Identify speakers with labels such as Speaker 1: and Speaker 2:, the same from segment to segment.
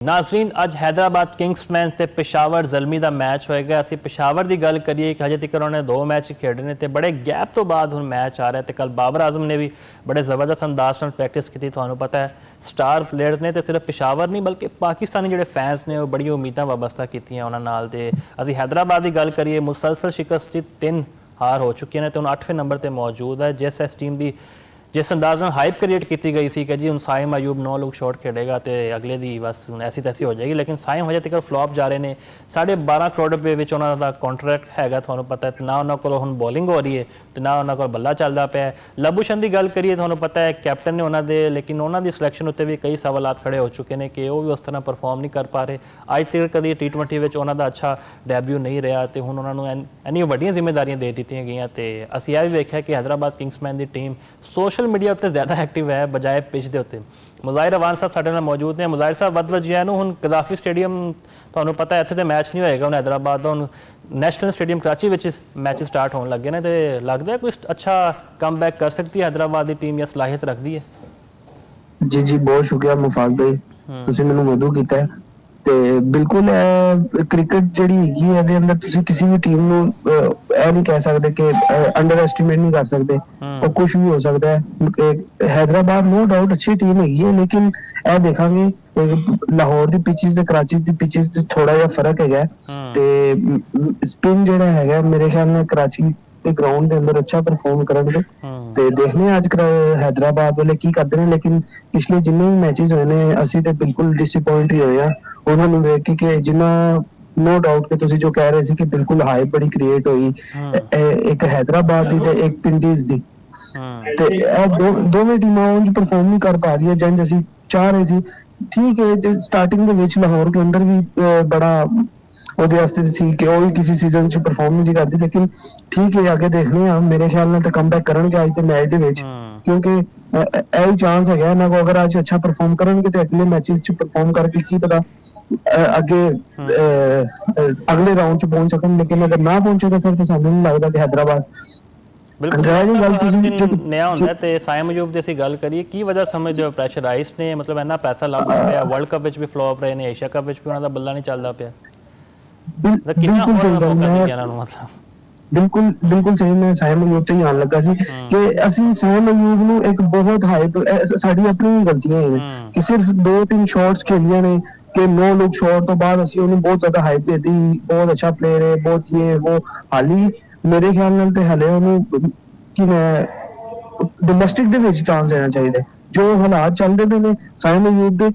Speaker 1: नाज़रीन अज हैदराबाद किंग्समैन ते पेशावर ज़ल्मी का मैच होएगा। असीं पेशावर की गल करिए कि हजे तक उन्होंने 2 मैच खेडे ने ते बड़े गैप तो बाद हुण मैच आ रहा है। तो कल बाबर आजम ने भी बड़े ज़बरदस्त अंदाज नाल प्रैक्टिस की। तुहानूं पता है स्टार प्लेयर ने तो सिर्फ पेशावर नहीं बल्कि पाकिस्तानी जिहड़े फैंस ने बड़ी उम्मीदां वाबस्ता कीतियां उन्हां नाल। ते असीं हैदराबाद की गल करिए मुसलसल शिकस्त 3 हार हो चुकी ने तो हुण 8वें नंबर पर मौजूद है। जिस इस टीम की जिस अंदाज में हाइप क्रिएट की गई सी कि जी हम साइम अयूब 9 लुक शॉट खेलेगा तो अगले दी बस ऐसी तैसी हो जाएगी, लेकिन साइम हजे तक फ्लॉप जा रहे हैं। 12.5 करोड़ रुपए विच उन्हां दा कॉन्ट्रैक्ट हैगा, तुहानूं पता है। ना उन्हां कोल हुण बॉलिंग हो रही है तो ना उन्हां कोल बल्ला चलदा पिया। लबूशन की गल करिए तुहानूं पता है कैप्टन ने उन्हां दे, लेकिन उन्हां दी सिलेक्शन उत्ते भी कई सवालात खड़े हो चुके हैं कि वो भी उस तरह परफॉर्म नहीं कर पा रहे। अज तक कभी T20 विच उन्हां दा अच्छा डेब्यू नहीं रहा तो हुण उन्हां नूं इन्नियां वड्डियां जिम्मेदारियां दे दित्तियां गईयां। तो असीं यह भी वेख्या कि हैदराबाद किंग्समैन की टीम सोशल मीडिया उत्ते ज़्यादा एक्टिव है बजाय पिच के उत्ते। मुज़ाहिर अवान साहब साडे नाल मौजूद ने। मुज़ाहिर साहब वध वजिया नूं हुण गद्दाफी स्टेडियम तुहानूं पता है इत्थे तो मैच नहीं होएगा, हुण हैदराबाद दा हुण नैशनल स्टेडियम कराची विच मैच स्टार्ट होने लगे ने। तो लगता है कोई अच्छा कमबैक कर सकती है हैदराबाद की टीम या सलाहियत रखती है?
Speaker 2: जी जी बहुत शुक्रिया मुफाक भाई, ਤੁਸੀਂ ਮੈਨੂੰ ਮਦੂ ਕੀਤਾ ਹੈ। ਤੇ ਬਿਲਕੁਲ ਕ੍ਰਿਕਟ ਜਿਹੜੀ ਹੈਗੀ ਹੈ ਇਹਦੇ ਅੰਦਰ ਤੁਸੀਂ ਕਿਸੇ ਵੀ ਟੀਮ ਨੂੰ ਇਹ ਨਹੀਂ ਕਹਿ ਸਕਦੇ ਕਿ ਅੰਡਰ ਐਸਟੀਮੇਟ ਨਹੀਂ ਕਰ ਸਕਦੇ, ਉਹ ਕੁਝ ਵੀ ਹੋ ਸਕਦਾ ਹੈ। हैदराबाद नो डाउट अच्छी टीम हैगी है, लेकिन ਇਹ ਦੇਖਾਂਗੇ ਲਾਹੌਰ ਦੀ ਪਿਚਿਸ ਤੇ ਕਰਾਚੀ ਦੀ ਪਿਚਿਸ ਤੇ ਥੋੜਾ ਜਿਹਾ ਫਰਕ ਹੈਗਾ। ਤੇ ਸਪਿਨ ਜਿਹੜਾ ਹੈਗਾ ਮੇਰੇ ਖਿਆਲ ਨਾਲ ਕਰਾਚੀ ਤੇ ਗਰਾਊਂਡ ਦੇ ਅੰਦਰ अच्छा परफॉर्म ਕਰਨਗੇ। ਤੇ ਦੇਖਨੇ ਅੱਜ हैदराबाद ਵਾਲੇ ਕੀ ਕਰਦੇ ਨੇ, ਲੇਕਿਨ ਪਿਛਲੇ ਜਿੰਨੇ ਵੀ ਮੈਚਸ ਹੋਏ ਨੇ ਅਸੀਂ ਤੇ ਬਿਲਕੁਲ ਡਿਸਅਪॉइंट ਹੀ ਹੋਏ ਆ ਉਹਨਾਂ ਨੂੰ ਦੇਖ ਕੇ ਕਿ ਜਿੰਨਾ नो डाउट कि तुसी जो कह रहे सी कि बिल्कुल हाइप बड़ी क्रिएट हुई एक हैदराबाद दी ते एक पिंडीज दी ते दोवें टीमां उंज परफॉर्म नहीं कर पा रही है जंज ਅਸੀਂ ਚਾਹ ਰਹੇ ਸੀ। ठीक है स्टार्टिंग ਦੇ ਵਿੱਚ ਲਾਹੌਰ के अंदर भी बड़ा ਉਹਦੇ ਵਾਸਤੇ ਸੀ ਕਿ ਉਹ ਵੀ ਕਿਸੇ ਸੀਜ਼ਨ 'ਚ ਪਰਫਾਰਮ ਨਹੀਂ ਸੀ ਕਰਦੀ, ਲੇਕਿਨ ਠੀਕ ਹੈ ਅੱਗੇ ਦੇਖਨੇ ਆ। ਮੇਰੇ ਖਿਆਲ ਨਾਲ ਤਾਂ ਕਮਬੈਕ ਕਰਨਗੇ ਅੱਜ ਦੇ ਮੈਚ ਦੇ ਵਿੱਚ, ਕਿਉਂਕਿ ਇਹ ਚਾਂਸ ਹੈਗਾ ਇਹਨਾਂ ਕੋ ਅਗਰ ਅੱਜ ਅੱਛਾ ਪਰਫਾਰਮ ਕਰਨਗੇ ਤੇ ਅਗਲੇ ਮੈਚਸ 'ਚ ਪਰਫਾਰਮ ਕਰਕੇ ਕੀ ਪਤਾ ਅੱਗੇ ਅਗਲੇ ਰਾਉਂਡ 'ਚ ਪਹੁੰਚ ਸਕਣ। ਲੇਕਿਨ ਅਗਰ ਨਾ ਪਹੁੰਚੇ ਤਾਂ ਫਿਰ ਤਾਂ ਸਾਨੂੰ ਨਹੀਂ ਲੱਗਦਾ ਕਿ हैदराबाद
Speaker 1: बिल्कुल नया होंदा है। ते साइम अयूब दी गल करिए की वजह समझदे हो प्रेशराइज ने, मतलब इन्ना पैसा लगदा पिया, वर्ल्ड कप विच भी फ्लॉप रहे ने, एशिया कप विच भी उन्हां दा बल्ला नहीं चलदा पिया।
Speaker 2: बिल्कुल सही मैं साइम अयूब ਤੇ ਆਉਣ ਲੱਗਾ ਸੀ ਕਿ ਅਸੀਂ ਸਾइम अयूब ਨੂੰ ਇੱਕ ਬਹੁਤ ਹਾਈਪ ਸਾਡੀ ਆਪਣੀ ਗਲਤੀਆਂ ਹੈ ਕਿ ਸਿਰਫ 2-3 ਸ਼ਾਟਸ ਖੇਲੀਆਂ ਨੇ ਕਿ 9 ਲੋਕ ਸ਼ਾਟ ਤੋਂ ਬਾਅਦ ਅਸੀਂ ਉਹਨੂੰ ਬਹੁਤ ਜ਼ਿਆਦਾ ਹਾਈਪ ਦੇਤੀ, ਬਹੁਤ ਅੱਛਾ ਪਲੇਅਰ ਹੈ, ਬਹੁਤ ਇਹ ਉਹ। ਹਾਲੀ ਮੇਰੇ ਖਿਆਲ ਨਾਲ ਤੇ ਹਲੇ ਉਹਨੂੰ ਕਿ ਡੋਮੈਸਟਿਕ ਦੇ ਵਿੱਚ ਚਾਂਸ ਦੇਣਾ ਚਾਹੀਦਾ। ਜੋ ਹਾਲਾਤ ਚੱਲਦੇ ਪਏ ਨੇ ਸਾइम अयूब ਦੇ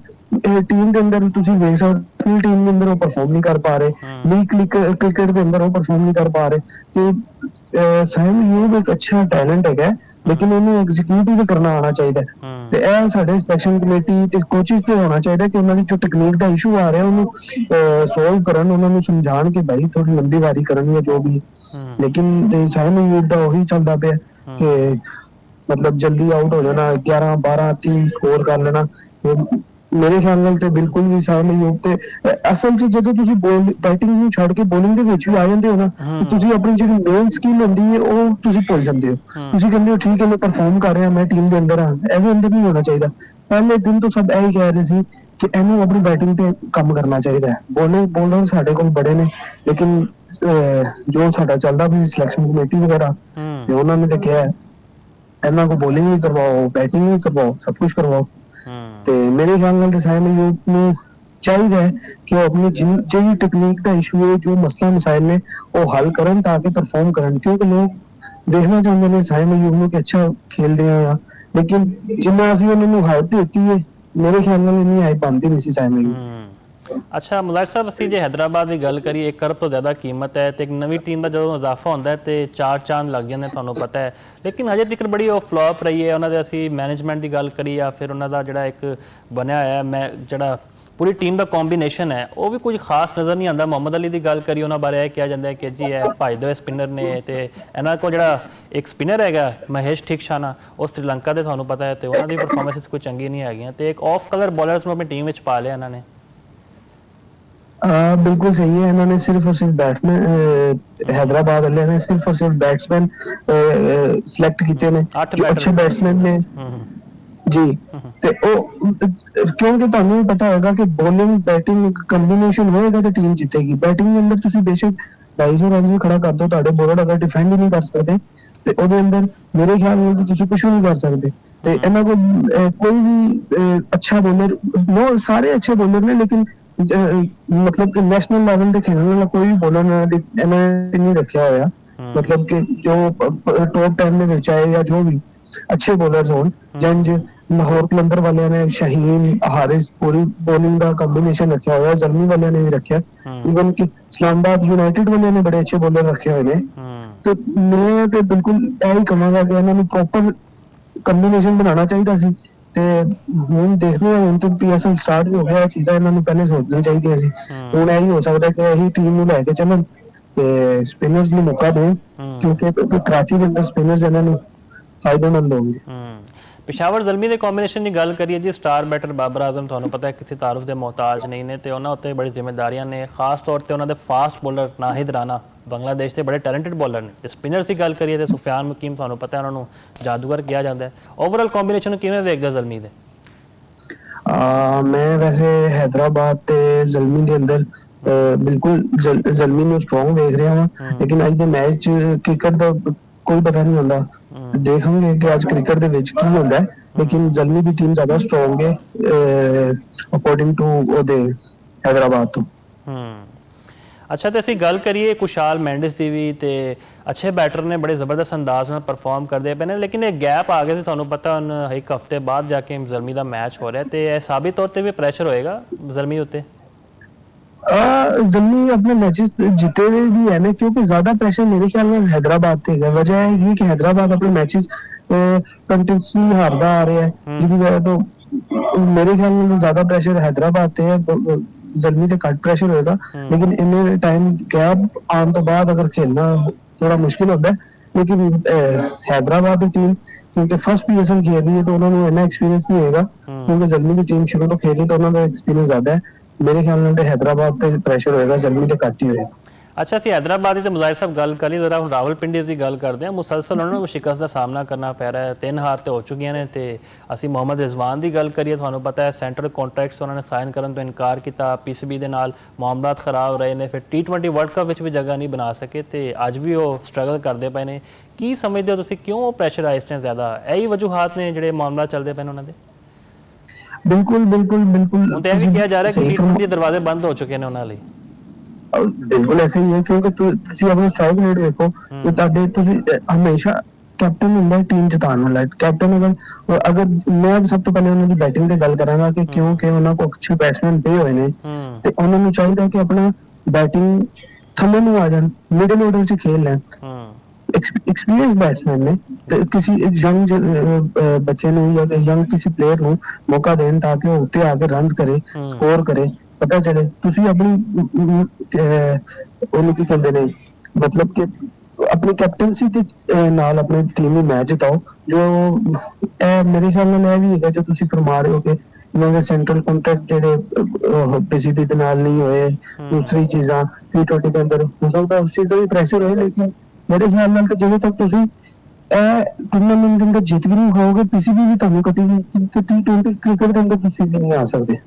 Speaker 2: ਟੀਮ ਦੇ ਅੰਦਰ ਤੁਸੀਂ ਵੇਖ ਸਕਦੇ ਟੀਮ ਦੇ ਅੰਦਰ ਉਹ ਪਰਫਾਰਮ ਨਹੀਂ ਕਰ ਪਾ ਰਹੇ, ਲੀਗ ਕ੍ਰਿਕਟ ਦੇ ਅੰਦਰ ਉਹ ਪਰਫਾਰਮ ਨਹੀਂ ਕਰ ਪਾ ਰਹੇ। ਤੇ साइम अयूब ਇੱਕ ਅੱਛਾ ਟੈਲੈਂਟ ਹੈਗਾ, ਲੇਕਿਨ ਉਹਨੂੰ ਐਗਜ਼ੀਕਿਊਟ ਵੀ ਕਰਨਾ ਆਉਣਾ ਚਾਹੀਦਾ। ਤੇ ਇਹ ਸਾਡੇ ਸਿਲੈਕਸ਼ਨ ਕਮੇਟੀ ਤੇ ਕੋਚਿਸ ਤੇ ਹੋਣਾ ਚਾਹੀਦਾ ਕਿ ਉਹਨਾਂ ਦੀ ਜੋ ਟੈਕਨੀਕ ਦਾ ਇਸ਼ੂ ਆ ਰਿਹਾ ਉਹਨੂੰ ਸੋਲਵ ਕਰਨ, ਉਹਨਾਂ ਨੂੰ ਸਮਝਾਣ ਕਿ ਭਾਈ ਥੋੜੀ ਲੰਬੀ ਵਾਰੀ ਕਰਨੀ ਹੈ ਜੋ ਵੀ। ਲੇਕਿਨ साइम अयूब ਦਾ ਉਹੀ ਚੱਲਦਾ ਪਿਆ ਕਿ मतलब जल्दी आउट हो जाना, 11 12 30 स्कोर कर लेना। ਮੇਰੇ ਖਿਆਲ ਨਾਲ ਤੇ ਬਿਲਕੁਲ ਵੀ ਸਾइम अयूब ਤੇ ਅਸਲ 'ਚ ਜਦੋਂ ਤੁਸੀਂ ਬੈਟਿੰਗ ਨੂੰ ਛੱਡ ਕੇ ਬੋਲਿੰਗ ਦੇ ਵਿੱਚ ਵੀ ਆ ਜਾਂਦੇ ਹੋ ਨਾ, ਤੁਸੀਂ ਆਪਣੀ ਜਿਹੜੀ ਮੇਨ ਸਕਿੱਲ ਹੁੰਦੀ ਹੈ ਉਹ ਤੁਸੀਂ ਭੁੱਲ ਜਾਂਦੇ ਹੋ। ਤੁਸੀਂ ਕਹਿੰਦੇ ਹੋ ਠੀਕ ਹੈ ਮੈਂ ਪਰਫਾਰਮ ਕਰ ਰਿਹਾ, ਮੈਂ ਟੀਮ ਦੇ ਅੰਦਰ ਹਾਂ। ਇਹਦੇ ਅੰਦਰ ਨਹੀਂ ਹੋਣਾ ਚਾਹੀਦਾ। ਪਹਿਲੇ ਦਿਨ ਤੋਂ ਸਭ ਇਹੀ ਕਹਿ ਰਹੇ ਸੀ ਕਿ ਇਹਨੂੰ ਆਪਣੀ ਬੈਟਿੰਗ ਤੇ ਕੰਮ ਕਰਨਾ ਚਾਹੀਦਾ ਹੈ। ਬੋਲਰ ਸਾਡੇ ਕੋਲ ਬੜੇ ਨੇ, ਲੇਕਿਨ ਜੋ ਸਾਡਾ ਚੱਲਦਾ ਵੀ ਸਿਲੈਕਸ਼ਨ ਕਮੇਟੀ ਵਗੈਰਾ ਤੇ ਉਹਨਾਂ ਨੇ ਤਾਂ ਕਿਹਾ ਇਹਨਾਂ को ਬੋਲਿੰਗ ਵੀ ਕਰਵਾਓ, ਬੈਟਿੰਗ ਵੀ ਕਰਵਾਓ, ਸਭ ਕੁਝ ਕਰਵਾਓ। ਤੇ ਮੇਰੇ ਖਿਆਲ ਨਾਲ ਤੇ साइम अयूब ਨੂੰ ਚਾਹੀਦਾ ਹੈ ਕਿ ਉਹ ਆਪਣੀ ਜਿਹੜੀ ਟੈਕਨੀਕ ਦਾ ਇਸ਼ੂ ਹੈ, ਜੋ ਮਸਲਾ ਮਸਾਇਲ ਨੇ ਉਹ ਹੱਲ ਕਰਨ ਤਾਂ ਕਿ ਪਰਫਾਰਮ ਕਰਨ। ਕਿਉਂਕਿ ਲੋਕ ਦੇਖਣਾ ਚਾਹੁੰਦੇ ਨੇ साइम अयूब ਨੂੰ ਕਿ ਅੱਛਾ ਖੇਲਦੇ ਆ, ਲੇਕਿਨ ਜਿੰਨਾ ਅਸੀਂ ਉਹਨਾਂ ਨੂੰ ਹਾਈਪ ਦਿੱਤੀ ਹੈ ਮੇਰੇ ਖਿਆਲ ਨਾਲ ਇੰਨੀ ਹਾਈਪ ਆਉਂਦੀ ਨਹੀਂ ਸੀ साइम अयूब।
Speaker 1: अच्छा मुलाजिर साहब ਅਸੀਂ ਜੇ हैदराबाद की गल करिए 1 अरब तो ज़्यादा कीमत है तो एक नवी टीम का जो इजाफा होता है तो 4 चांद लग जाते ਤੁਹਾਨੂੰ पता है, लेकिन अजे तक बड़ी वो फ्लॉप रही है। उन्होंने ਅਸੀਂ मैनेजमेंट की गल करिए या फिर उन्होंने ਜਿਹੜਾ एक बनया है मैं ਜਿਹੜਾ पूरी टीम का कॉम्बीनेशन है वो भी कुछ खास नज़र नहीं आता। मोहम्मद अली की गल करिए उन्होंने बारे कहा जाता है कि जी है भजदे स्पिनर ने तो इन्हों को ਜਿਹੜਾ एक स्पिनर है महेश ठीकशाना वो श्रीलंका के ਤੁਹਾਨੂੰ पता है तो उन्होंने परफॉर्मेंस कोई चंगी नहीं है तो एक ऑफ कलर बॉलर्स में अपनी टीम में पा लिया इन्होंने।
Speaker 2: बिल्कुल सही है। इन्होंने सिर्फ और सिर्फ बैट्समैन हैदराबाद वाले ने सिर्फ और सिर्फ बैट्समैन सिलेक्ट किए ने जो अच्छे बैट्समैन ने ਜੀ ਤੇ ਉਹ ਕਿਉਂਕਿ ਤੁਹਾਨੂੰ ਵੀ ਪਤਾ ਹੋਏਗਾ ਕਿ ਬੋਲਿੰਗ ਬੈਟਿੰਗ ਕੰਬੀਨੇਸ਼ਨ ਹੋਏਗਾ ਤੇ ਟੀਮ ਜਿੱਤੇਗੀ। ਬੈਟਿੰਗ ਦੇ ਅੰਦਰ ਤੁਸੀਂ ਬੇਸ਼ੱਕ 250 ਰਨ ਵੀ ਖੜਾ ਕਰ ਦੋ, ਤੁਹਾਡੇ ਬੋਲਰ ਅਗਰ ਡਿਫੈਂਡ ਹੀ ਨਹੀਂ ਕਰ ਸਕਦੇ ਤੇ ਉਹਦੇ ਅੰਦਰ ਮੇਰੇ ਖਿਆਲ ਨਾਲ ਤੁਸੀਂ ਕੁਝ ਨਹੀਂ ਕਰ ਸਕਦੇ। ਤੇ ਇਹਨਾਂ ਕੋਲ ਕੋਈ ਵੀ ਅੱਛਾ ਬੋਲਰ, ਨੋ ਸਾਰੇ ਅੱਛੇ ਬੋਲਰ ਨੇ, ਲੇਕਿਨ मतलब कि नेशनल लेवल ਤੇ ਖੇਡਣ ਵਾਲਾ ਕੋਈ ਵੀ ਬੋਲਰ ਇਹਨਾਂ ਨੇ ਨਹੀਂ ਰੱਖਿਆ ਹੋਇਆ। मतलब कि जो टॉप 10 ਦੇ ਵਿੱਚ ਆਏ ਜਾਂ ਜੋ ਵੀ ਅੱਛੇ ਬੋਲਰਸ ਹੋਣ। ਜੰਜ ਲਾਹੌਰ ਕਲੰਦਰ ਵਾਲਿਆਂ ਨੇ ਸ਼ਹੀਨ ਹਾਰਿਸ ਪੂਰੀ ਬੋਲਿੰਗ ਦਾ ਕੰਬੀਨੇਸ਼ਨ ਰੱਖਿਆ ਹੋਇਆ, ਜ਼ਲਮੀ ਵਾਲਿਆਂ ਨੇ ਵੀ ਰੱਖਿਆ, ਇਵਨ ਕਿ ਇਸਲਾਮਾਬਾਦ ਯੂਨਾਈਟਿਡ ਵਾਲਿਆਂ ਨੇ ਬੜੇ ਅੱਛੇ ਬੋਲਰ ਰੱਖੇ ਹੋਏ ਨੇ। ਤੇ ਮੈਂ ਤੇ ਬਿਲਕੁਲ ਇਹੀ ਕਹਾਂਗਾ ਕਿ ਇਹਨਾਂ ਨੂੰ ਪ੍ਰੋਪਰ ਕੰਬੀਨੇਸ਼ਨ ਬਣਾਉਣਾ ਚਾਹੀਦਾ ਸੀ। ਤੇ ਹੁਣ ਦੇਖਦੇ ਹਾਂ, ਹੁਣ ਤਾਂ ਪੀਐਸਐਲ ਸਟਾਰਟ ਵੀ ਹੋ ਗਿਆ, ਚੀਜ਼ਾਂ ਇਹਨਾਂ ਨੂੰ ਪਹਿਲੇ ਸੋਚਣੀਆਂ ਚਾਹੀਦੀਆਂ ਸੀ। ਹੁਣ ਇਹੀ ਹੋ ਸਕਦਾ ਕਿ ਇਹੀ ਟੀਮ ਨੂੰ ਲੈ ਕੇ ਚੱਲਣ ਤੇ ਸਪਿਨਰਸ ਨੂੰ ਮੌਕਾ ਦੇਣ, ਕਿਉਂਕਿ ਕਰਾਚੀ ਦੇ ਅੰਦਰ ਸਪਿਨਰਸ ਇਹਨਾਂ ਨੂੰ ਫਾਇਦੇਮੰਦ ਹੋਣਗੇ।
Speaker 1: ਪਿਸ਼ਾਵਰ ਜ਼ਲਮੀ ਦੇ ਕੰਬੀਨੇਸ਼ਨ ਦੀ ਗੱਲ ਕਰੀਏ ਜੀ, ਸਟਾਰ ਬੈਟਰ ਬਾਬਰ ਆਜ਼ਮ ਤੁਹਾਨੂੰ ਪਤਾ ਹੈ ਕਿਸੇ ਤਾਰਫ ਦੇ ਮੁਹਤਾਜ ਨਹੀਂ ਨੇ ਤੇ ਉਹਨਾਂ ਉੱਤੇ ਬੜੀ ਜ਼ਿੰਮੇਵਾਰੀਆਂ ਨੇ, ਖਾਸ ਤੌਰ ਤੇ ਉਹਨਾਂ ਦੇ ਫਾਸਟ ਬੋਲਰ ਨਾਹਿਦ ਰਾਣਾ ਬੰਗਲਾਦੇਸ਼ ਦੇ ਬੜੇ ਟੈਲੈਂਟਡ ਬੋਲਰ ਨੇ। ਤੇ ਸਪਿਨਰਸ ਦੀ ਗੱਲ ਕਰੀਏ ਤੇ ਸੁਫਿਆਨ ਮੁਕੀਮ ਤੁਹਾਨੂੰ ਪਤਾ ਉਹਨਾਂ ਨੂੰ ਜਾਦੂਗਰ ਕਿਹਾ ਜਾਂਦਾ ਹੈ। ਓਵਰਆਲ ਕੰਬੀਨੇਸ਼ਨ ਨੂੰ ਕਿਵੇਂ ਵੇਖਦੇ ਜ਼ਲਮੀ ਦੇ?
Speaker 2: ਮੈਂ ਵੈਸੇ ਹੈਦਰਾਬਾਦ ਤੇ ਜ਼ਲਮੀ ਦੇ ਅੰਦਰ ਬਿਲਕੁਲ ਜ਼ਲਮੀ ਨੂੰ ਸਟਰੋਂਗ ਵੇਖ ਰਿਹਾ ਹਾਂ, ਲੇਕਿਨ ਅੱਜ ਦੇ ਮੈਚ ਕ੍ਰਿਕਟ ਦਾ ਕੋਈ ਪਤਾ ਨਹੀਂ ਹੁੰਦਾ। ਦੇਖਾਂਗੇ ਕਿ ਅੱਜ ਕ੍ਰਿਕਟ ਦੇ ਵਿੱਚ ਕੀ ਹੁੰਦਾ ਹੈ, ਲੇਕਿਨ ਜ਼ਲਮੀ ਦੀ ਟੀਮ ਜ਼ਿਆਦਾ ਸਟਰੋਂਗ ਹੈ ਅਕੋਰਡਿੰਗ ਟੂ ਉਹਦੇ ਹੈਦਰਾਬਾਦ ਤੋਂ।
Speaker 1: ਅੱਛਾ, ਤੇ ਅਸੀਂ ਗੱਲ ਕਰੀਏ ਕੁਸ਼ਾਲ ਮੈਂਡਿਸ ਦੀ ਵੀ, ਤੇ ਅੱਛੇ ਬੈਟਰ ਨੇ, ਬੜੇ ਜ਼ਬਰਦਸਤ ਅੰਦਾਜ਼ ਨਾਲ ਪਰਫਾਰਮ ਕਰਦੇ ਪਏ ਨੇ, ਲੇਕਿਨ ਇਹ ਗੈਪ ਆ ਗਿਆ ਸੀ ਤੁਹਾਨੂੰ ਪਤਾ ਹੁਣ ਇੱਕ ਹਫ਼ਤੇ ਬਾਅਦ ਜਾ ਕੇ ਜ਼ਲਮੀ ਦਾ ਮੈਚ ਹੋ ਰਿਹਾ ਤੇ ਇਹ ਸਾਬਿਤ ਤੌਰ ਤੇ ਵੀ ਪ੍ਰੈਸ਼ਰ ਹੋਏਗਾ ਜ਼ਲਮੀ ਉੱਤੇ।
Speaker 2: ਜ਼ਲਮੀ अपने मैचेस जीते हुए भी है ना, क्योंकि ज्यादा प्रेशर मेरे ख्याल में हैदराबाद ਤੇ ਹੈਗਾ। ਵਜ੍ਹਾ ਇਹ ਕਿ ਹੈਦਰਾਬਾਦ ਆਪਣੇ ਮੈਚेस ਕੰਟੀਨਿਊਸਲੀ ਹਾਰਦਾ ਆ ਰਿਹਾ ਹੈ, ਜਿਹਦੀ ਵਜ੍ਹਾ ਤੋਂ ਮੇਰੇ ਖਿਆਲ ਨਾਲ ਜ਼ਿਆਦਾ ਪ੍ਰੈਸ਼ਰ ਹੈਦਰਾਬਾਦ ਤੇ ਹੈ। ਜ਼ਲਮੀ ਤੇ ਘੱਟ ਪ੍ਰੈਸ਼ਰ ਹੋਏਗਾ, ਲੇਕਿਨ ਇੰਨੇ ਟਾਈਮ ਗੈਪ ਆਉਣ ਤੋਂ ਬਾਅਦ ਅਗਰ ਖੇਲਣਾ ਥੋੜਾ ਮੁਸ਼ਕਿਲ ਹੁੰਦਾ ਹੈ। ਲੇਕਿਨ हैदराबाद ਦੀ ਟੀਮ ਕਿਉਂਕਿ ਫਸਟ ਪੀਐਸਐਲ ਖੇਡ ਰਹੀ ਹੈ ਤਾਂ ਉਹਨਾਂ ਨੂੰ ਇੰਨਾ ਐਕਸਪੀਰੀਅੰਸ ਨਹੀਂ ਹੋਏਗਾ, ਕਿਉਂਕਿ ਜ਼ਲਮੀ ਦੀ ਟੀਮ ਸ਼ੁਰੂ ਤੋਂ ਖੇਡੀ ਤਾਂ ਉਹਨਾਂ ਦਾ ਐਕਸਪੀਰੀਅੰਸ ਜ਼ਿਆਦਾ ਹੈ। ਮੇਰੇ ਖਿਆਲ ਨਾਲ ਤੇ ਹੈਦਰਾਬਾਦ ਤੇ ਪ੍ਰੈਸ਼ਰ ਹੋਏਗਾ, ਜ਼ਲਮੀ ਤੇ ਘੱਟ ਹੀ ਹੋਏਗਾ।
Speaker 1: ਅੱਛਾ, ਅਸੀਂ ਹੈਦਰਾਬਾਦ ਦੀ ਤੇ ਮੁਜ਼ਾਹਿਰ ਸਾਹਿਬ ਗੱਲ ਕਰੀ, ਜ਼ਰਾ ਹੁਣ ਰਾਵਲਪਿੰਡੀ ਦੀ ਗੱਲ ਕਰਦੇ ਹਾਂ। ਮੁਸਲਸਲ ਉਹਨਾਂ ਨੂੰ ਸ਼ਿਕਸਤ ਦਾ ਸਾਹਮਣਾ ਕਰਨਾ ਪੈ ਰਿਹਾ ਹੈ, 3 ਹਾਰ ਤੇ ਹੋ ਚੁੱਕੀਆਂ ਨੇ। ਤੇ ਅਸੀਂ ਮੁਹੰਮਦ ਰਿਜ਼ਵਾਨ ਦੀ ਗੱਲ ਕਰੀਏ, ਤੁਹਾਨੂੰ ਪਤਾ ਹੈ ਸੈਂਟਰਲ ਕੰਟਰੈਕਟਸ ਉਹਨਾਂ ਨੇ ਸਾਈਨ ਕਰਨ ਤੋਂ ਇਨਕਾਰ ਕੀਤਾ, ਪੀਸੀਬੀ ਦੇ ਨਾਲ ਮਾਮਲਾਤ ਖਰਾਬ ਰਹੇ ਨੇ, ਫਿਰ T20 ਵਰਲਡ ਕੱਪ ਵਿੱਚ ਵੀ ਜਗ੍ਹਾ ਨਹੀਂ ਬਣਾ ਸਕੇ ਤੇ ਅੱਜ ਵੀ ਉਹ ਸਟਰਗਲ ਕਰਦੇ ਪਏ ਨੇ। ਕੀ ਸਮਝਦੇ ਹੋ ਤੁਸੀਂ, ਕਿਉਂ ਪ੍ਰੈਸ਼ਰ ਆ ਇਸ ਟਾਈਮ ਜ਼ਿਆਦਾ? ਇਹੀ ਵਜੂਹਾਤ ਨੇ ਜਿਹੜੇ ਮਾਮਲਾ ਚੱਲਦੇ ਪਏ ਨੇ ਉਹਨਾਂ ਦੇ?
Speaker 2: ਬਿਲਕੁਲ ਬਿਲकुल
Speaker 1: ਹੁਣ ਤਾਂ ਇਹ ਵੀ ਕਿਹਾ ਜਾ ਰਿਹਾ ਕਿ T20 ਦੇ ਦਰਵਾਜ਼ੇ ਬੰਦ ਹੋ ਚੁੱਕੇ ਨੇ ਉਹਨਾਂ ਲਈ।
Speaker 2: ਬਿਲਕੁਲ ਐਸਾ ਹੀ ਹੈ, ਕਿਉਂਕਿ ਤੁਸੀਂ ਆਪਣੀ ਸਟ੍ਰਾਈਕ ਰੇਟ ਵੇਖੋ ਕਿ ਤੁਹਾਡੇ ਤੁਸੀਂ ਹਮੇਸ਼ਾ ਕੈਪਟਨ ਹੁੰਦਾ ਟੀਮ ਜਿਤਾਉਣ ਵਾਲਾ। ਕੈਪਟਨ ਅਗਰ ਮੈਂ ਸਭ ਤੋਂ ਪਹਿਲੇ ਉਹਨਾਂ ਦੀ ਬੈਟਿੰਗ ਤੇ ਗੱਲ ਕਰਾਂਗਾ ਕਿ ਕਿਉਂਕਿ ਉਹਨਾਂ ਕੋਲ ਅੱਛੇ ਬੈਟਸਮੈਨ ਪਏ ਹੋਏ ਨੇ ਤੇ ਉਹਨਾਂ ਨੂੰ ਚਾਹੀਦਾ ਕਿ ਆਪਣਾ ਬੈਟਿੰਗ ਥੱਲੇ ਨੂੰ ਆ ਜਾਣ, ਮਿਡਲ ਆਰਡਰ 'ਚ ਖੇਲ ਲੈਣ। एक्सपीरियंस बैट्समैन ने तो किसी यंग बच्चे ਨੂੰ ਜਾਂ ਯੰਗ ਕਿਸੇ ਪਲੇਅਰ ਨੂੰ ਮੌਕਾ ਦੇਣ ਤਾਂ ਕਿ ਉਹ ਉੱਤੇ ਆ ਕੇ ਰਨਸ ਕਰੇ, ਸਕੋਰ ਕਰੇ, ਪਤਾ ਚਲੇ। ਤੁਸੀਂ ਆਪਣੀ ਉਹਨੂੰ ਕੀ ਕਹਿੰਦੇ ਨੇ, ਮਤਲਬ ਕਿ ਆਪਣੀ ਕੈਪਟਨਸੀ ਦੇ ਨਾਲ ਆਪਣੀ ਟੀਮ ਨੂੰ ਮੈਚ ਜਿਤਾਓ। ਜੋ ਮੇਰੇ ਖਿਆਲ ਨਾਲ ਇਹ ਵੀ ਹੈਗਾ ਜੋ ਤੁਸੀਂ ਫਰਮਾ ਰਹੇ ਹੋ ਕਿ ਇਹਨਾਂ ਦੇ ਸੈਂਟਰਲ ਕੰਟਰੈਕਟ ਜਿਹੜੇ ਪੀਸੀਬੀ ਦੇ ਨਾਲ ਨਹੀਂ ਹੋਏ, ਦੂਸਰੀ ਚੀਜ਼ਾਂ T20 ਦੇ ਅੰਦਰ ਹੋ ਸਕਦਾ ਉਸ ਚੀਜ਼ ਦਾ ਵੀ ਪ੍ਰੈਸ਼ਰ ਹੋਏ। ਲੇਕਿਨ ਮੇਰੇ ਖਿਆਲ ਨਾਲ ਤਾਂ ਜਦੋਂ ਤੱਕ ਤੁਸੀਂ ਇਹ ਟੂਰਨਾਮੈਂਟ ਦੇ ਅੰਦਰ ਜਿੱਤ ਵੀ ਨਹੀਂ ਖਾਓਗੇ, ਪੀਸੀਬੀ ਵੀ ਤੁਹਾਨੂੰ ਕਦੇ ਵੀ T20 ਕ੍ਰਿਕਟ ਦੇ ਅੰਦਰ ਤੁਸੀਂ ਵੀ ਨਹੀਂ ਆ ਸਕਦੇ।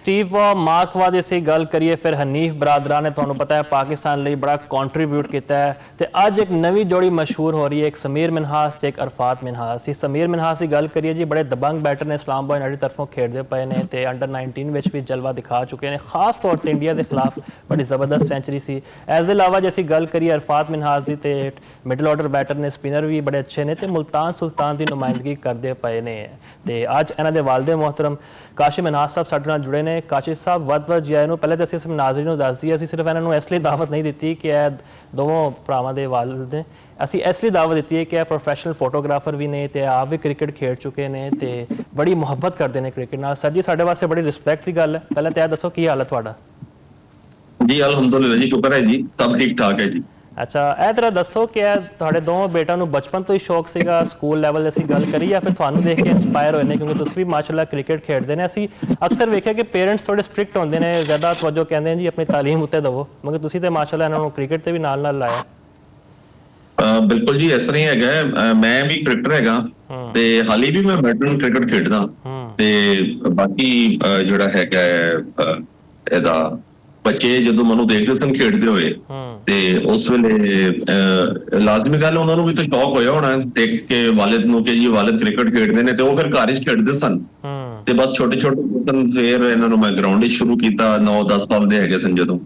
Speaker 1: ਸਟੀਵ ਮਾਰਕਵਾ ਦੀ ਅਸੀਂ ਗੱਲ ਕਰੀਏ, ਫਿਰ ਹਨੀਫ ਬਰਾਦਰਾ ਨੇ ਤੁਹਾਨੂੰ ਪਤਾ ਹੈ ਪਾਕਿਸਤਾਨ ਲਈ ਬੜਾ ਕੰਟਰੀਬਿਊਟ ਕੀਤਾ ਹੈ ਤੇ ਅੱਜ ਇੱਕ ਨਵੀਂ ਜੋੜੀ ਮਸ਼ਹੂਰ ਹੋ ਰਹੀ ਹੈ, ਇੱਕ ਸਮੀਰ ਮਿਨਹਾਸ ਤੇ ਇੱਕ ਅਰਫਾਤ ਮਿਨਹਾਸ। ਸੀ ਸਮੀਰ ਮਿਨਹਾਸ ਦੀ ਗੱਲ ਕਰੀਏ ਜੀ, ਬੜੇ ਦਬੰਗ ਬੈਟਰ ਨੇ, ਇਸਲਾਮਾਬਾਦ ਯੂਨਾਈਟਿਡ ਤਰਫੋਂ ਖੇਡਦੇ ਪਏ ਨੇ ਤੇ ਅੰਡਰ 19 ਵਿੱਚ ਵੀ ਜਲਵਾ ਦਿਖਾ ਚੁੱਕੇ ਨੇ, ਖਾਸ ਤੌਰ ਤੇ ਇੰਡੀਆ ਦੇ ਖਿਲਾਫ ਬੜੀ ਜ਼ਬਰਦਸਤ ਸੈਂਚਰੀ ਸੀ। ਇਸ ਦੇ ਇਲਾਵਾ ਜੇ ਅਸੀਂ ਗੱਲ ਕਰੀਏ ਅਰਫਾਤ ਮਿਨਹਾਸ ਦੀ ਤੇ ਮਿਡਲ ਆਰਡਰ ਬੈਟਰ ਨੇ, ਸਪਿਨਰ ਵੀ ਬੜੇ ਅੱਛੇ ਨੇ ਤੇ ਮੁਲਤਾਨ ਸੁਲਤਾਨ ਦੀ ਨੁਮਾਇੰਦਗੀ ਕਰਦੇ ਪਏ ਨੇ। ਤੇ ਅੱਜ ਇਹਨਾਂ ਦੇ ਵਾਲਿਦ ਮੁਹਤਰਮ ਕਾਸ਼ਿਮ ਮਿਨਹਾਸ ਸਾਹਿਬ ਸਾਡੇ ਨਾਲ ਜੁੜੇ ਨੇ। ਕਾਸ਼ਿਮ ਸਾਹਿਬ ਵੱਧ ਜੀ ਆਇਆਂ ਨੂੰ। ਪਹਿਲੇ ਤਾਂ ਅਸੀਂ ਸਿਰਫ ਨਾਜ਼ਰੀਨ ਨੂੰ ਦੱਸ ਦਈਏ, ਅਸੀਂ ਸਿਰਫ ਇਹਨਾਂ ਨੂੰ ਇਸ ਲਈ ਦਾਵਤ ਨਹੀਂ ਦਿੱਤੀ ਕਿ ਇਹ ਦੋਵਾਂ ਭਰਾਵਾਂ ਦੇ ਵਾਲਿਦ ਨੇ, ਅਸੀਂ ਇਸ ਲਈ ਦਾਵਤ ਦਿੱਤੀ ਹੈ ਕਿ ਇਹ ਪ੍ਰੋਫੈਸ਼ਨਲ ਫੋਟੋਗ੍ਰਾਫਰ ਵੀ ਨੇ ਤੇ ਆਪ ਵੀ ਕ੍ਰਿਕਟ ਖੇਡ ਚੁੱਕੇ ਨੇ ਤੇ ਬੜੀ ਮੁਹੱਬਤ ਕਰਦੇ ਨੇ ਕ੍ਰਿਕਟ ਨਾਲ। ਸਰ ਜੀ, ਸਾਡੇ ਵਾਸਤੇ ਬੜੀ ਰਿਸਪੈਕਟ ਦੀ ਗੱਲ ਹੈ। ਪਹਿਲਾਂ ਤਾਂ ਇਹ ਦੱਸੋ ਕੀ ਹਾਲ ਹੈ ਤੁਹਾਡਾ?
Speaker 3: ਜੀ ਅਲਹਮਦੁਲਿਲਾ ਜੀ, ਸ਼ੁਕਰ ਹੈ ਜੀ, ਸਭ ਠੀਕ ਠਾਕ ਹੈ ਜੀ।
Speaker 1: ਅੱਛਾ, ਇਹ ਤਰ੍ਹਾਂ ਦੱਸੋ ਕਿ ਤੁਹਾਡੇ ਦੋਵਾਂ ਬੇਟਾਂ ਨੂੰ ਬਚਪਨ ਤੋਂ ਹੀ ਸ਼ੌਕ ਸੀਗਾ, ਸਕੂਲ ਲੈਵਲ ਅਸੀਂ ਗੱਲ ਕਰੀ, ਜਾਂ ਫਿਰ ਤੁਹਾਨੂੰ ਦੇਖ ਕੇ ਇੰਸਪਾਇਰ ਹੋਏ ਨੇ? ਕਿਉਂਕਿ ਤੁਸੀਂ ਵੀ ਮਾਸ਼ਾਅੱਲਾ ਕ੍ਰਿਕਟ ਖੇਡਦੇ ਨੇ। ਅਸੀਂ ਅਕਸਰ ਵੇਖਿਆ ਕਿ ਪੇਰੈਂਟਸ ਥੋੜੇ ਸਟ੍ਰਿਕਟ ਹੁੰਦੇ ਨੇ, ਜ਼ਿਆਦਾ ਤਵੱਜੋ ਕਹਿੰਦੇ ਨੇ ਜੀ ਆਪਣੀ ਤਾਲੀਮ ਉੱਤੇ ਦੇਵੋ, ਮਗਰ ਤੁਸੀਂ ਤੇ ਮਾਸ਼ਾਅੱਲਾ ਇਹਨਾਂ ਨੂੰ ਕ੍ਰਿਕਟ ਤੇ ਵੀ ਨਾਲ ਨਾਲ ਲਾਇਆ।
Speaker 3: ਬਿਲਕੁਲ ਜੀ, ਇਸ ਤਰ੍ਹਾਂ ਹੀ ਹੈਗਾ। ਮੈਂ ਵੀ ਕ੍ਰਿਕਟਰ ਹੈਗਾ ਤੇ ਹਾਲੇ ਵੀ ਮੈਂ ਵੈਟਰਨ ਕ੍ਰਿਕਟ ਖੇਡਦਾ ਤੇ ਬਾਕੀ ਜਿਹੜਾ ਹੈਗਾ ਇਹਦਾ ਬੱਚੇ ਜਦੋਂ ਮੈਨੂੰ ਦੇਖਦੇ ਸਨ ਖੇਡਦੇ ਹੋਏ ਤੇ ਉਸ ਵੇਲੇ ਲਾਜ਼ਮੀ ਗੱਲ ਉਹਨਾਂ ਨੂੰ ਵੀ ਤਾਂ ਸ਼ੌਕ ਹੋਇਆ ਹੋਣਾ ਦੇਖ ਕੇ ਵਾਲਿਦ ਨੂੰ ਕਿ ਜੀ ਵਾਲਿਦ ਕ੍ਰਿਕਟ ਖੇਡਦੇ ਨੇ ਤੇ ਉਹ ਫਿਰ ਘਰ 'ਚ ਖੇਡਦੇ ਸਨ ਤੇ ਬਸ ਛੋਟੇ ਫਿਰ ਇਹਨਾਂ ਨੂੰ ਮੈਂ ਗਰਾਊਂਡ 'ਚ ਸ਼ੁਰੂ ਕੀਤਾ 9-10 ਸਾਲ ਦੇ ਹੈਗੇ ਸਨ ਜਦੋਂ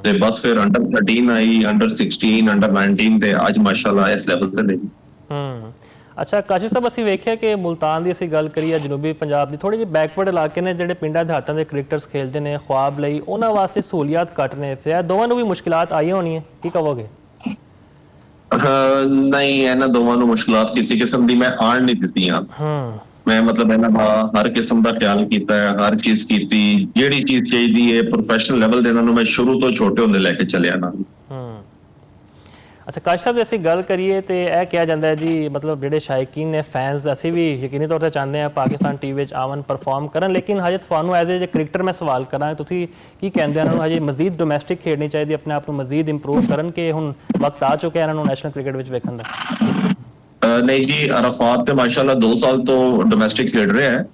Speaker 3: ਤੇ ਬਸ ਫਿਰ ਅੰਡਰ 13 ਆਈ ਅੰਡਰ 16 ਅੰਡਰ 19 ਤੇ ਅੱਜ ਮਾਸ਼ਾਅੱਲਾ ਇਸ ਲੈਵਲ ਤੇ ਨੇ।
Speaker 1: ਅੱਛਾ ਕਾਸ਼ਿਫ ਸਾਹਿਬ, ਅਸੀਂ ਵੇਖਿਆ ਕਿ ਮੁਲਤਾਨ ਦੀ ਅਸੀਂ ਗੱਲ ਕਰੀਏ ਜਨੂਬੀ ਪੰਜਾਬ ਦੀ, ਥੋੜੇ ਜਿਹੇ ਬੈਕਵਰਡ ਇਲਾਕੇ ਨੇ ਜਿਹੜੇ ਪਿੰਡਾਂ ਦਿਹਾਤਾਂ ਦੇ ਕ੍ਰਿਕਟਰਸ ਖੇਡਦੇ ਨੇ ਖੁਆਬ ਲਈ, ਉਹਨਾਂ ਵਾਸਤੇ ਸਹੂਲੀਅਤ ਘੱਟ ਨੇ, ਫਿਰ ਦੋਵਾਂ ਨੂੰ ਵੀ ਮੁਸ਼ਕਿਲਾਤ ਆਈਆਂ ਹੋਣੀਆਂ, ਕੀ ਕਹੋਗੇ?
Speaker 3: ਨਹੀਂ, ਇਹਨਾਂ ਦੋਵਾਂ ਨੂੰ ਮੁਸ਼ਕਿਲਾਤ ਕਿਸੇ ਕਿਸਮ ਦੀ ਮੈਂ ਆਣ ਨਹੀਂ ਦਿੱਤੀਆਂ। ਮੈਂ ਮਤਲਬ ਇਹਨਾਂ ਦਾ ਹਰ ਕਿਸਮ ਦਾ ਖਿਆਲ ਕੀਤਾ ਹੈ, ਹਰ ਚੀਜ਼ ਕੀਤੀ, ਜਿਹੜੀ ਚੀਜ਼ ਚਾਹੀਦੀ ਹੈ ਪ੍ਰੋਫੈਸ਼ਨਲ ਲੈਵਲ ਦੇ ਇਹਨਾਂ ਨੂੰ ਮੈਂ ਸ਼ੁਰੂ ਤੋਂ ਛੋਟੇ ਹੁੰਦੇ ਲੈ ਕੇ ਚੱਲਿਆ ਨਾ।
Speaker 1: ਅੱਛਾ ਕਾਸ਼ਿਫ ਸਾਹਿਬ, ਜੇ ਅਸੀਂ ਗੱਲ ਕਰੀਏ ਤੇ ਇਹ ਕਿਹਾ ਜਾਂਦਾ ਹੈ ਜੀ ਮਤਲਬ ਜਿਹੜੇ ਸ਼ਾਇਕੀਨ ਨੇ ਫੈਨਸ, ਅਸੀਂ ਵੀ ਯਕੀਨੀ ਤੌਰ ਤੇ ਚਾਹੁੰਦੇ ਹਾਂ ਪਾਕਿਸਤਾਨ ਟੀਵੀ ਵਿੱਚ ਆਵਨ ਪਰਫਾਰਮ ਕਰਨ, ਲੇਕਿਨ ਹਜੇ ਤੁਹਾਨੂੰ ਐਜ਼ ਏ ਕ੍ਰਿਕਟਰ ਮੈਂ ਸਵਾਲ ਕਰਾਂ, ਤੁਸੀਂ ਕੀ ਕਹਿੰਦੇ ਹੋ ਇਹਨਾਂ ਨੂੰ ਹਜੇ ਮਜ਼ੀਦ ਡੋਮੈਸਟਿਕ ਖੇਡਣੀ ਚਾਹੀਦੀ, ਆਪਣੇ ਆਪ ਨੂੰ ਮਜ਼ੀਦ ਇੰਪਰੂਵ ਕਰਨ ਕਿ ਹੁਣ ਵਕਤ ਆ ਚੁੱਕਿਆ ਇਹਨਾਂ ਨੂੰ ਨੈਸ਼ਨਲ ਕ੍ਰਿਕਟ ਵਿੱਚ ਵੇਖਣ ਦਾ?
Speaker 3: ਨਹੀਂ ਜੀ, ਅਰਾਫਾਤ ਤੇ ਮਾਸ਼ਾਅੱਲਾ 2 ਸਾਲ ਤੋਂ ਡੋਮੈਸਟਿਕ ਖੇਡ ਰਿਹਾ ਹੈ,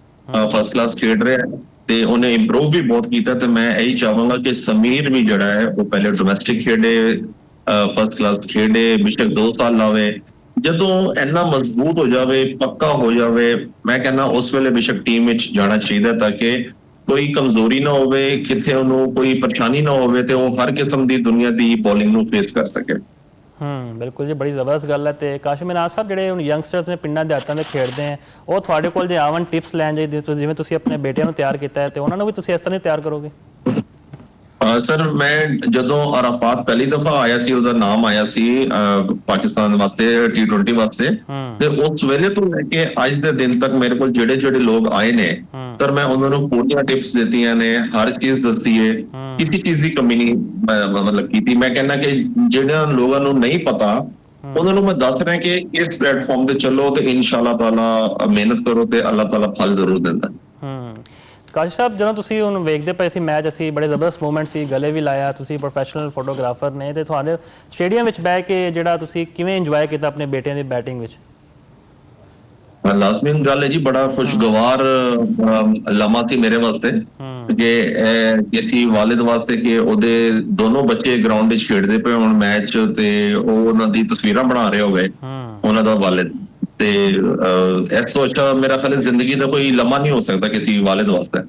Speaker 3: ਫਸਟ ਕਲਾਸ ਖੇਡ ਰਿਹਾ ਹੈ ਤੇ ਉਹਨੇ ਇੰਪਰੂਵ ਵੀ ਬਹੁਤ ਕੀਤਾ ਤੇ ਮੈਂ ਇਹੀ ਚਾਹਾਂਗਾ ਕਿ ਸਮੀਰ ਵੀ ਜਿਹੜਾ ਹੈ ਉਹ ਪਹਿਲੇ ਡੋਮੈਸਟਿਕ ਖੇਡੇ, ਫਸਟ ਕਲਾਸ ਖੇਡੇ, ਬੇਸ਼ੱਕ 2 ਸਾਲ ਲਾਵੇ, ਜਦੋਂ ਇੰਨਾ ਮਜ਼ਬੂਤ ਹੋ ਜਾਵੇ, ਪੱਕਾ ਹੋ ਜਾਵੇ, ਮੈਂ ਕਹਿੰਦਾ ਉਸ ਵੇਲੇ ਬੇਸ਼ੱਕ ਟੀਮ ਵਿੱਚ ਜਾਣਾ ਚਾਹੀਦਾ ਤਾਂ ਕਿ ਕੋਈ ਕਮਜ਼ੋਰੀ ਨਾ ਹੋਵੇ, ਕਿਤੇ ਉਹਨੂੰ ਕੋਈ ਪਰੇਸ਼ਾਨੀ ਨਾ ਹੋਵੇ ਤੇ ਉਹ ਹਰ ਕਿਸਮ ਦੀ ਦੁਨੀਆ ਦੀ ਬੋਲਿੰਗ ਨੂੰ ਫੇਸ ਕਰ ਸਕੇ।
Speaker 1: ਬਿਲਕੁਲ ਜੀ, ਬੜੀ ਜ਼ਬਰਦਸਤ ਗੱਲ ਹੈ। ਤੇ ਕਾਸ਼ਿਫ ਮਿਨਾਜ਼ ਸਾਹਿਬ, ਜਿਹੜੇ ਹੁਣ ਯੰਗਸਟਰਸ ਨੇ ਪਿੰਡਾਂ ਦਿਹਾਤਾਂ ਦੇ ਖੇਡਦੇ ਆ, ਉਹ ਤੁਹਾਡੇ ਕੋਲ ਜੇ ਆਵਨ ਟਿਪਸ ਲੈਣ ਜਾਈਏ, ਜਿਵੇਂ ਤੁਸੀਂ ਆਪਣੇ ਬੇਟਿਆਂ ਨੂੰ ਤਿਆਰ ਕੀਤਾ ਹੈ ਤੇ ਉਹਨਾਂ ਨੂੰ ਵੀ ਤੁਸੀਂ ਇਸ ਤਰ੍ਹਾਂ ਹੀ ਤਿਆਰ ਕਰੋਗੇ?
Speaker 3: ਸਰ, ਮੈਂ ਜਦੋਂ ਅਰਾਫਾਤ ਪਹਿਲੀ ਦਫਾ ਆਇਆ ਸੀ, ਉਹਦਾ ਨਾਮ ਆਇਆ ਸੀ ਪਾਕਿਸਤਾਨ ਵਾਸਤੇ T20 ਵਾਸਤੇ, ਤੇ ਉਸ ਵੇਲੇ ਤੋਂ ਲੈ ਕੇ ਅੱਜ ਦੇ ਦਿਨ ਤੱਕ ਮੇਰੇ ਕੋਲ ਜਿਹੜੇ ਲੋਕ ਆਏ ਨੇ ਸਰ, ਮੈਂ ਉਹਨਾਂ ਨੂੰ ਪੂਰੀਆਂ ਟਿਪਸ ਦਿੱਤੀਆਂ ਨੇ, ਹਰ ਚੀਜ਼ ਦੱਸੀ ਹੈ, ਕਿਸੇ ਚੀਜ਼ ਦੀ ਕਮੀ ਨਹੀਂ ਮਤਲਬ ਕੀਤੀ। ਮੈਂ ਕਹਿੰਦਾ ਕਿ ਜਿਹੜਾ ਲੋਕਾਂ ਨੂੰ ਨਹੀਂ ਪਤਾ ਉਹਨਾਂ ਨੂੰ ਮੈਂ ਦੱਸ ਰਿਹਾ ਕਿ ਇਸ ਪਲੇਟਫਾਰਮ ਤੇ ਚੱਲੋ ਤੇ ਇਨਸ਼ਾਅੱਲਾ ਤਾਲਾ ਮਿਹਨਤ ਕਰੋ ਤੇ ਅੱਲਾਹ ਤਾਲਾ ਫਲ ਜ਼ਰੂਰ ਦਿੰਦਾ।
Speaker 1: ਕਾਸ਼ਿਫ ਸਾਹਿਬ, ਜਦੋਂ ਤੁਸੀਂ ਹੁਣ ਵੇਖਦੇ ਪਏ ਸੀ ਮੈਚ, ਅਸੀਂ ਬੜੇ ਜ਼ਬਰਦਸਤ ਮੂਮੈਂਟ ਸੀ, ਗਲੇ ਵੀ ਲਾਇਆ, ਤੁਸੀਂ ਪ੍ਰੋਫੈਸ਼ਨਲ ਫੋਟੋਗ੍ਰਾਫਰ ਨੇ ਤੇ ਤੁਹਾਡੇ ਸਟੇਡੀਅਮ ਵਿੱਚ ਬਹਿ ਕੇ ਜਿਹੜਾ ਤੁਸੀਂ ਕਿਵੇਂ ਇੰਜੋਏ ਕੀਤਾ ਆਪਣੇ ਬੇਟਿਆਂ ਦੀ ਬੈਟਿੰਗ ਵਿੱਚ?
Speaker 3: ਲਾਜ਼ਮੀ ਗੱਲ ਹੈ ਜੀ, ਬੜਾ ਖੁਸ਼ਗਵਾਰ ਲਮਹਾ ਸੀ ਮੇਰੇ ਵਾਸਤੇ ਕਿ ਅਸੀਂ ਵਾਲਿਦ ਵਾਸਤੇ ਕਿ ਉਹਦੇ ਦੋਨੋਂ ਬੱਚੇ ਗਰਾਊਂਡ ਵਿੱਚ ਖੇਡਦੇ ਪਏ ਹੁਣ ਮੈਚ ਤੇ ਉਹ ਉਹਨਾਂ ਦੀ ਤਸਵੀਰਾਂ ਬਣਾ ਰਹੇ ਹੋਵੇ, ਉਹਨਾਂ ਦਾ ਵਾਲਿਦ, ਤੇ ਇਸ ਤੋਂ ਅੱਛਾ ਮੇਰਾ ਖਿਆਲ ਹੈ ਜ਼ਿੰਦਗੀ ਦਾ ਕੋਈ ਲਮਹਾ ਨਹੀਂ ਹੋ ਸਕਦਾ ਕਿਸੇ ਵਾਲਿਦ ਵਾਸਤੇ।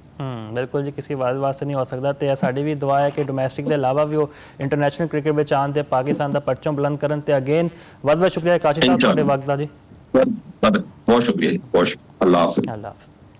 Speaker 1: ਬਿਲਕੁਲ ਜੀ, ਕਿਸੇ ਵਾਲਿਦ ਵਾਸਤੇ ਨਹੀਂ ਹੋ ਸਕਦਾ ਤੇ ਸਾਡੀ ਵੀ ਦੁਆ ਹੈ ਕਿ ਡੋਮੈਸਟਿਕ ਦੇ ਇਲਾਵਾ ਵੀ ਉਹ ਇੰਟਰਨੈਸ਼ਨਲ ਕ੍ਰਿਕਟ ਵਿੱਚ ਆਉਣ ਤੇ ਪਾਕਿਸਤਾਨ ਦਾ ਪਰਚਮ ਬੁਲੰਦ ਕਰਨ। ਤੇ ਅਗੇਨ ਬਹੁਤ ਬਹੁਤ ਸ਼ੁਕਰੀਆ ਕਾਸ਼ਿਫ ਸਾਹਿਬ ਤੁਹਾਡੇ ਵਕਤ ਦਾ ਜੀ।
Speaker 3: बहुत शुक्रिया जी, बहुत शुक्रिया। अल्लाह हाफ़िज़।